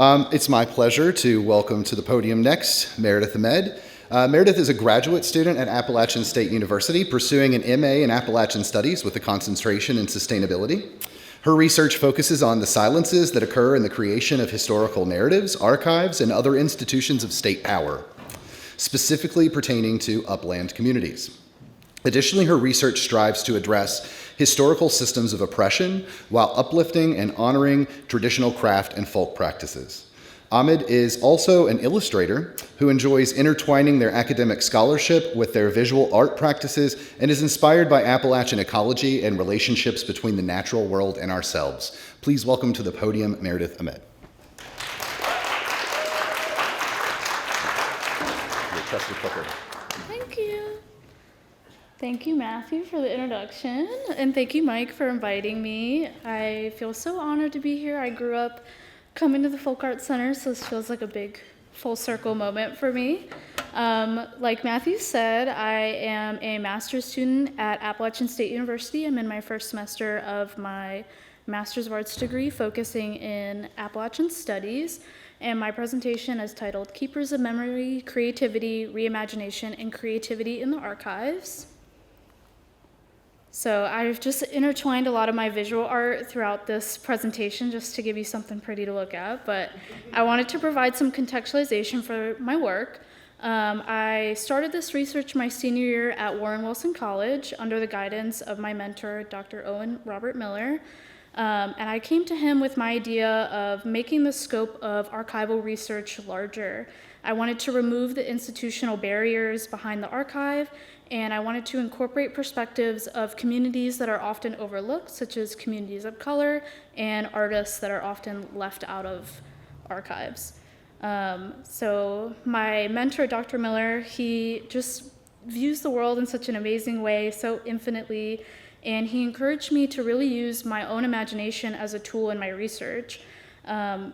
It's my pleasure to welcome to the podium next Meredith Ahmed. Meredith is a graduate student at Appalachian State University pursuing an MA in Appalachian Studies with a concentration in sustainability. Her research focuses on the silences that occur in the creation of historical narratives, archives, and other institutions of state power, specifically pertaining to upland communities. Additionally, her research strives to address historical systems of oppression while uplifting and honoring traditional craft and folk practices. Ahmed is also an illustrator who enjoys intertwining their academic scholarship with their visual art practices and is inspired by Appalachian ecology and relationships between the natural world and ourselves. Please welcome to the podium Meredith Ahmed. Your trusty clicker. Thank you. Thank you, Matthew, for the introduction, and thank you, Mike, for inviting me. I feel so honored to be here. I grew up coming to the Folk Arts Center, so this feels like a big full circle moment for me. Like Matthew said, I am a master's student at Appalachian State University. I'm in my first semester of my Master's of Arts degree, focusing in Appalachian Studies, and my presentation is titled Keepers of Memory, Creativity, Reimagination, and Creativity in the Archives. So I've just intertwined a lot of my visual art throughout this presentation just to give you something pretty to look at, but I wanted to provide some contextualization for my work. I started this research my senior year at Warren Wilson College under the guidance of my mentor, Dr. Owen Robert Miller, and I came to him with my idea of making the scope of archival research larger. I wanted to remove the institutional barriers behind the archive, and I wanted to incorporate perspectives of communities that are often overlooked, such as communities of color and artists that are often left out of archives. So my mentor, Dr. Miller, he just views the world in such an amazing way, so infinitely, and he encouraged me to really use my own imagination as a tool in my research,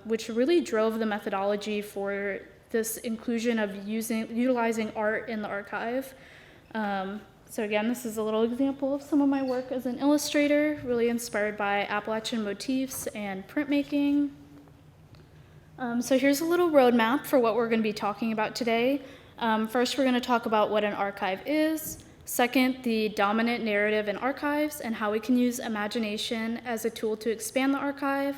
which really drove the methodology for this inclusion of utilizing art in the archive. So again, this is a little example of some of my work as an illustrator, really inspired by Appalachian motifs and printmaking. So here's a little roadmap for what we're going to be talking about today. First, we're going to talk about what an archive is. Second, the dominant narrative in archives and how we can use imagination as a tool to expand the archive.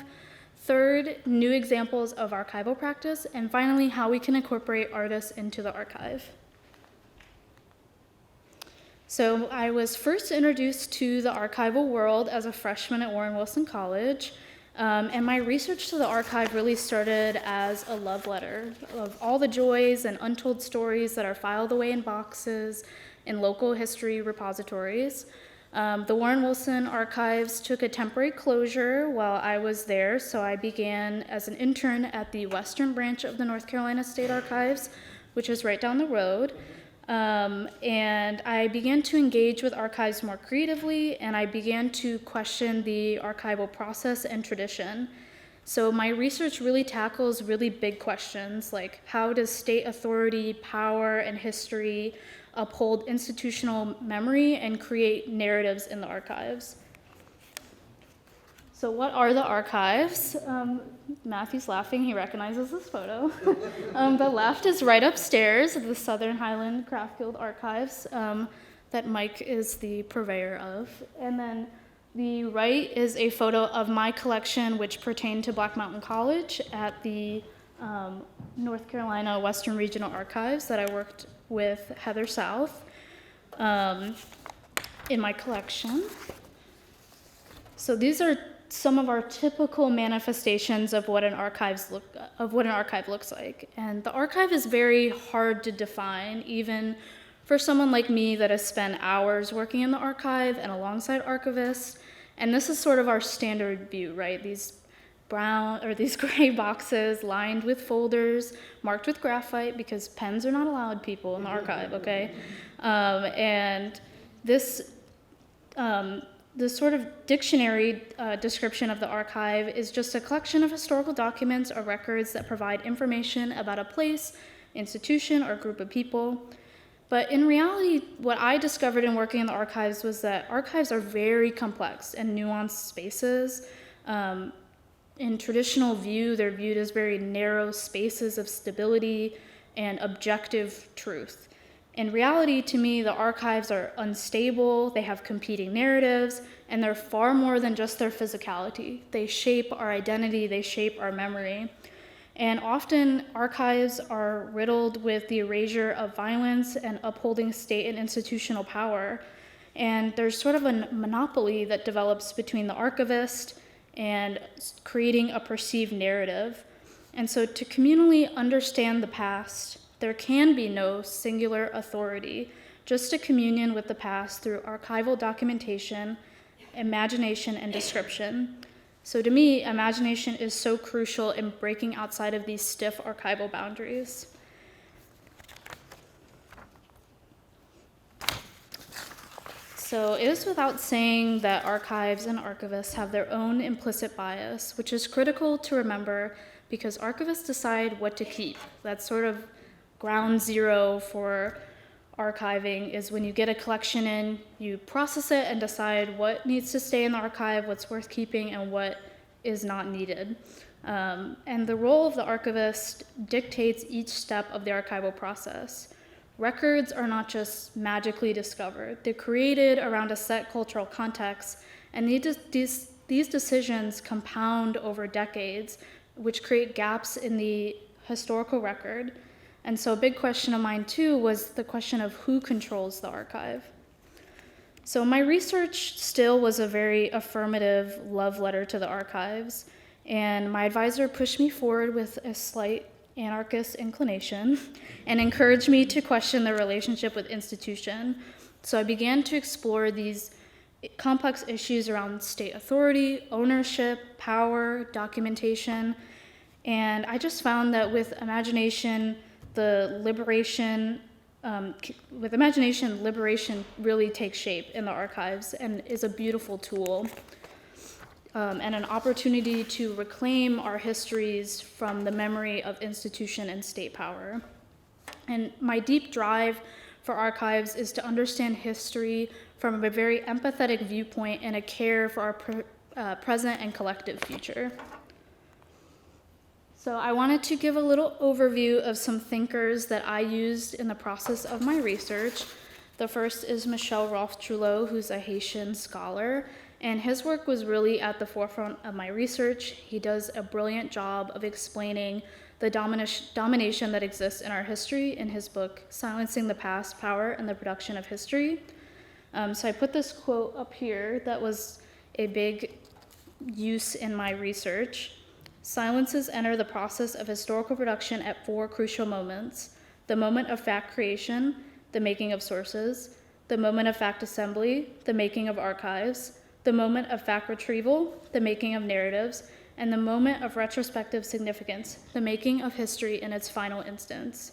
Third, new examples of archival practice. And finally, how we can incorporate artists into the archive. So I was first introduced to the archival world as a freshman at Warren Wilson College, and my research to the archive really started as a love letter of all the joys and untold stories that are filed away in boxes in local history repositories. The Warren Wilson Archives took a temporary closure while I was there, so I began as an intern at the Western branch of the North Carolina State Archives, which is right down the road. And I began to engage with archives more creatively, and I began to question the archival process and tradition. So my research really tackles really big questions, like how does state authority, power, and history uphold institutional memory and create narratives in the archives? So what are the archives? Matthew's laughing, he recognizes this photo. The left is right upstairs, the Southern Highland Craft Guild Archives that Mike is the purveyor of. And then the right is a photo of my collection, which pertained to Black Mountain College at the North Carolina Western Regional Archives that I worked with Heather South in my collection. So these are some of our typical manifestations of what an archive looks like. And the archive is very hard to define, even for someone like me that has spent hours working in the archive and alongside archivists. And this is sort of our standard view, right? These these gray boxes lined with folders, marked with graphite because pens are not allowed, people, in the archive, okay? And this sort of dictionary description of the archive is just a collection of historical documents or records that provide information about a place, institution, or group of people. But in reality, what I discovered in working in the archives was that archives are very complex and nuanced spaces. In traditional view, they're viewed as very narrow spaces of stability and objective truth. In reality, to me, the archives are unstable, they have competing narratives, and they're far more than just their physicality. They shape our identity, they shape our memory. And often, archives are riddled with the erasure of violence and upholding state and institutional power. And there's sort of a monopoly that develops between the archivist and creating a perceived narrative. And so to communally understand the past, there can be no singular authority, just a communion with the past through archival documentation, imagination, and description. So to me, imagination is so crucial in breaking outside of these stiff archival boundaries. So it is without saying that archives and archivists have their own implicit bias, which is critical to remember because archivists decide what to keep. That's sort of ground zero for archiving, is when you get a collection in, you process it and decide what needs to stay in the archive, what's worth keeping, and what is not needed. And the role of the archivist dictates each step of the archival process. Records are not just magically discovered. They're created around a set cultural context, and these decisions compound over decades, which create gaps in the historical record. And so a big question of mine, too, was the question of who controls the archive. So my research still was a very affirmative love letter to the archives, and my advisor pushed me forward with a slight anarchist inclination and encouraged me to question the relationship with institution. So I began to explore these complex issues around state authority, ownership, power, documentation, and I just found that with imagination, liberation really takes shape in the archives and is a beautiful tool. And an opportunity to reclaim our histories from the memory of institution and state power. And my deep drive for archives is to understand history from a very empathetic viewpoint and a care for our present and collective future. So I wanted to give a little overview of some thinkers that I used in the process of my research. The first is Michel Rolfe-Trullo, who's a Haitian scholar, and his work was really at the forefront of my research. He does a brilliant job of explaining the domination that exists in our history in his book, Silencing the Past, Power and the Production of History. So I put this quote up here that was a big use in my research. Silences enter the process of historical production at 4 crucial moments: the moment of fact creation, the making of sources; the moment of fact assembly, the making of archives; the moment of fact retrieval, the making of narratives; and the moment of retrospective significance, the making of history in its final instance.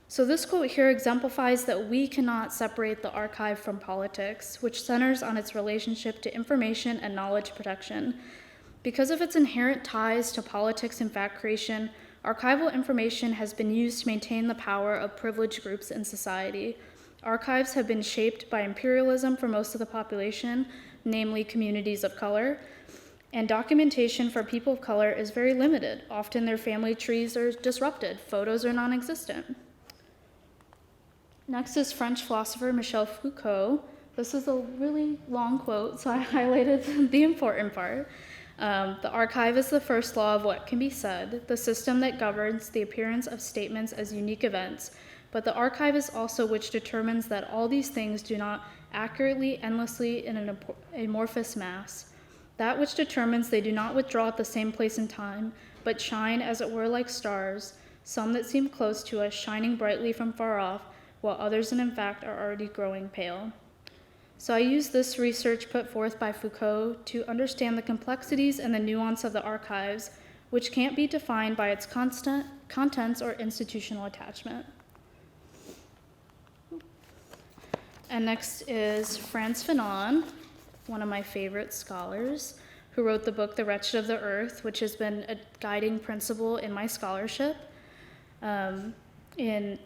So this quote here exemplifies that we cannot separate the archive from politics, which centers on its relationship to information and knowledge protection. Because of its inherent ties to politics and fact creation, archival information has been used to maintain the power of privileged groups in society. Archives have been shaped by imperialism for most of the population, namely communities of color, and documentation for people of color is very limited. Often their family trees are disrupted, photos are non-existent. Next is French philosopher Michel Foucault. This is a really long quote, so I highlighted the important part. The archive is the first law of what can be said, the system that governs the appearance of statements as unique events, but the archive is also which determines that all these things do not accurately, endlessly, in an amorphous mass. That which determines they do not withdraw at the same place in time, but shine as it were like stars, some that seem close to us shining brightly from far off, while others in fact are already growing pale. So I use this research put forth by Foucault to understand the complexities and the nuance of the archives, which can't be defined by its contents or institutional attachment. And next is Frantz Fanon, one of my favorite scholars, who wrote the book The Wretched of the Earth, which has been a guiding principle in my scholarship. In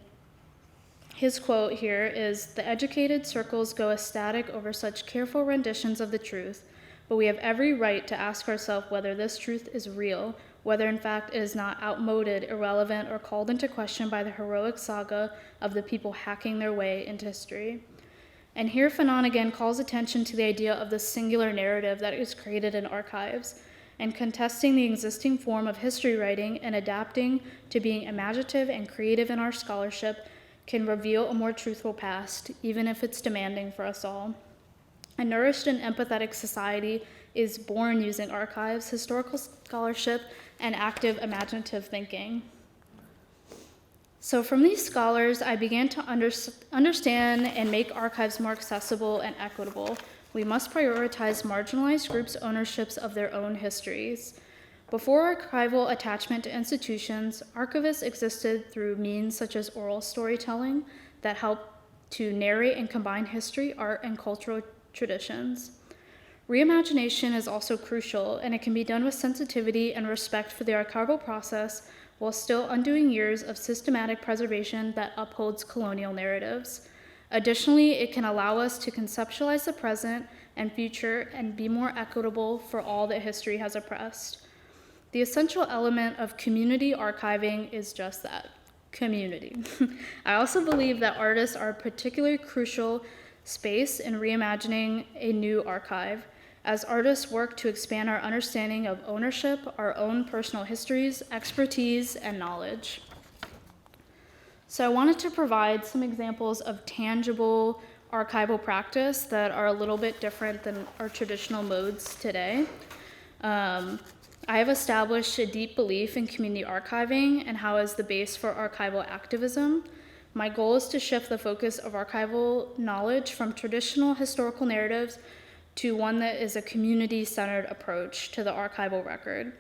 his quote here is, "The educated circles go ecstatic over such careful renditions of the truth, but we have every right to ask ourselves whether this truth is real, whether in fact it is not outmoded, irrelevant, or called into question by the heroic saga of the people hacking their way into history. And here Fanon again calls attention to the idea of the singular narrative that is created in archives, and contesting the existing form of history writing and adapting to being imaginative and creative in our scholarship can reveal a more truthful past, even if it's demanding for us all. A nourished and empathetic society is born using archives, historical scholarship, and active imaginative thinking. So from these scholars, I began to understand and make archives more accessible and equitable. We must prioritize marginalized groups' ownerships of their own histories. Before archival attachment to institutions, archivists existed through means such as oral storytelling that help to narrate and combine history, art, and cultural traditions. Reimagination is also crucial, and it can be done with sensitivity and respect for the archival process while still undoing years of systematic preservation that upholds colonial narratives. Additionally, it can allow us to conceptualize the present and future and be more equitable for all that history has oppressed. The essential element of community archiving is just that, community. I also believe that artists are a particularly crucial space in reimagining a new archive. As artists work to expand our understanding of ownership, our own personal histories, expertise, and knowledge. So I wanted to provide some examples of tangible archival practice that are a little bit different than our traditional modes today. I have established a deep belief in community archiving and how it is the base for archival activism. My goal is to shift the focus of archival knowledge from traditional historical narratives to one that is a community-centered approach to the archival record.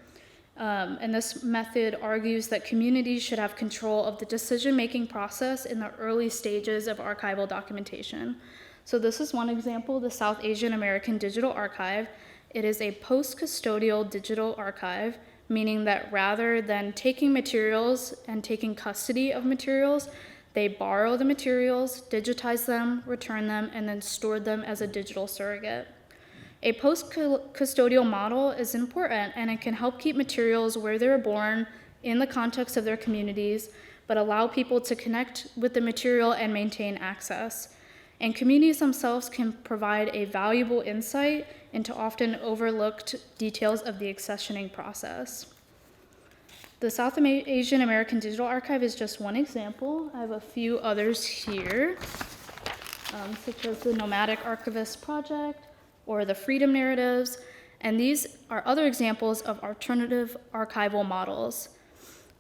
And this method argues that communities should have control of the decision-making process in the early stages of archival documentation. So this is one example, the South Asian American Digital Archive. It is a post-custodial digital archive, meaning that rather than taking materials and taking custody of materials, they borrow the materials, digitize them, return them, and then store them as a digital surrogate. A post-custodial model is important, and it can help keep materials where they were born in the context of their communities, but allow people to connect with the material and maintain access. And communities themselves can provide a valuable insight into often overlooked details of the accessioning process. The South Asian American Digital Archive is just one example. I have a few others here, such as the Nomadic Archivist Project or the Freedom Narratives, and these are other examples of alternative archival models.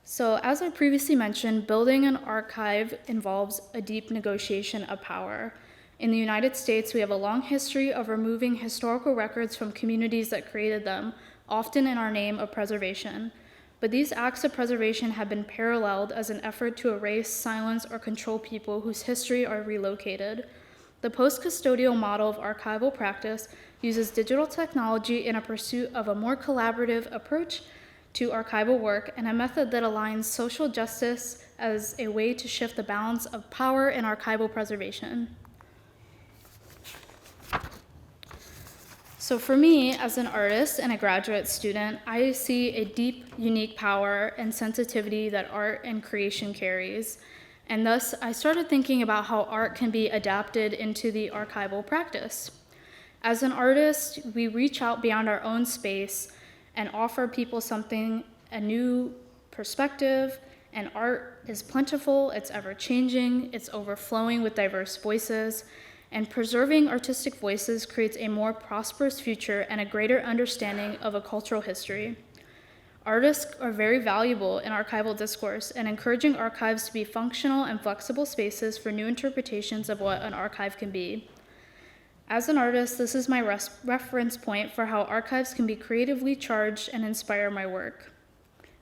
So as I previously mentioned, building an archive involves a deep negotiation of power. In the United States, we have a long history of removing historical records from communities that created them, often in our name of preservation. But these acts of preservation have been paralleled as an effort to erase, silence, or control people whose history are relocated. The post-custodial model of archival practice uses digital technology in a pursuit of a more collaborative approach to archival work and a method that aligns social justice as a way to shift the balance of power in archival preservation. So for me, as an artist and a graduate student, I see a deep, unique power and sensitivity that art and creation carries. And thus, I started thinking about how art can be adapted into the archival practice. As an artist, we reach out beyond our own space and offer people something, a new perspective, and art is plentiful, it's ever-changing, it's overflowing with diverse voices, and preserving artistic voices creates a more prosperous future and a greater understanding of a cultural history. Artists are very valuable in archival discourse, and encouraging archives to be functional and flexible spaces for new interpretations of what an archive can be. As an artist, this is my reference point for how archives can be creatively charged and inspire my work.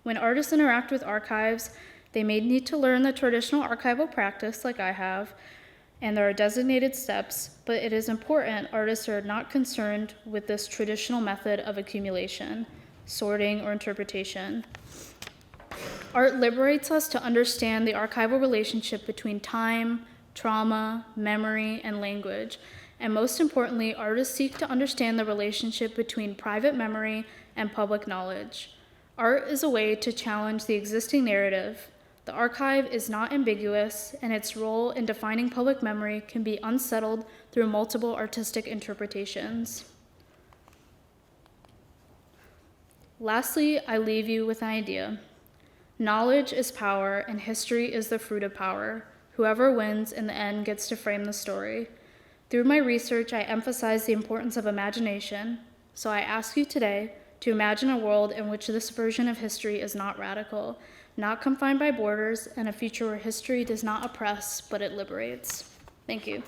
When artists interact with archives, they may need to learn the traditional archival practice like I have, and there are designated steps, but it is important artists are not concerned with this traditional method of accumulation, sorting, or interpretation. Art liberates us to understand the archival relationship between time, trauma, memory, and language, and most importantly, artists seek to understand the relationship between private memory and public knowledge. Art is a way to challenge the existing narrative. The archive is not ambiguous, and its role in defining public memory can be unsettled through multiple artistic interpretations. Lastly, I leave you with an idea. Knowledge is power, and history is the fruit of power. Whoever wins in the end gets to frame the story. Through my research, I emphasize the importance of imagination. So I ask you today to imagine a world in which this version of history is not radical, not confined by borders, and a future where history does not oppress, but it liberates. Thank you.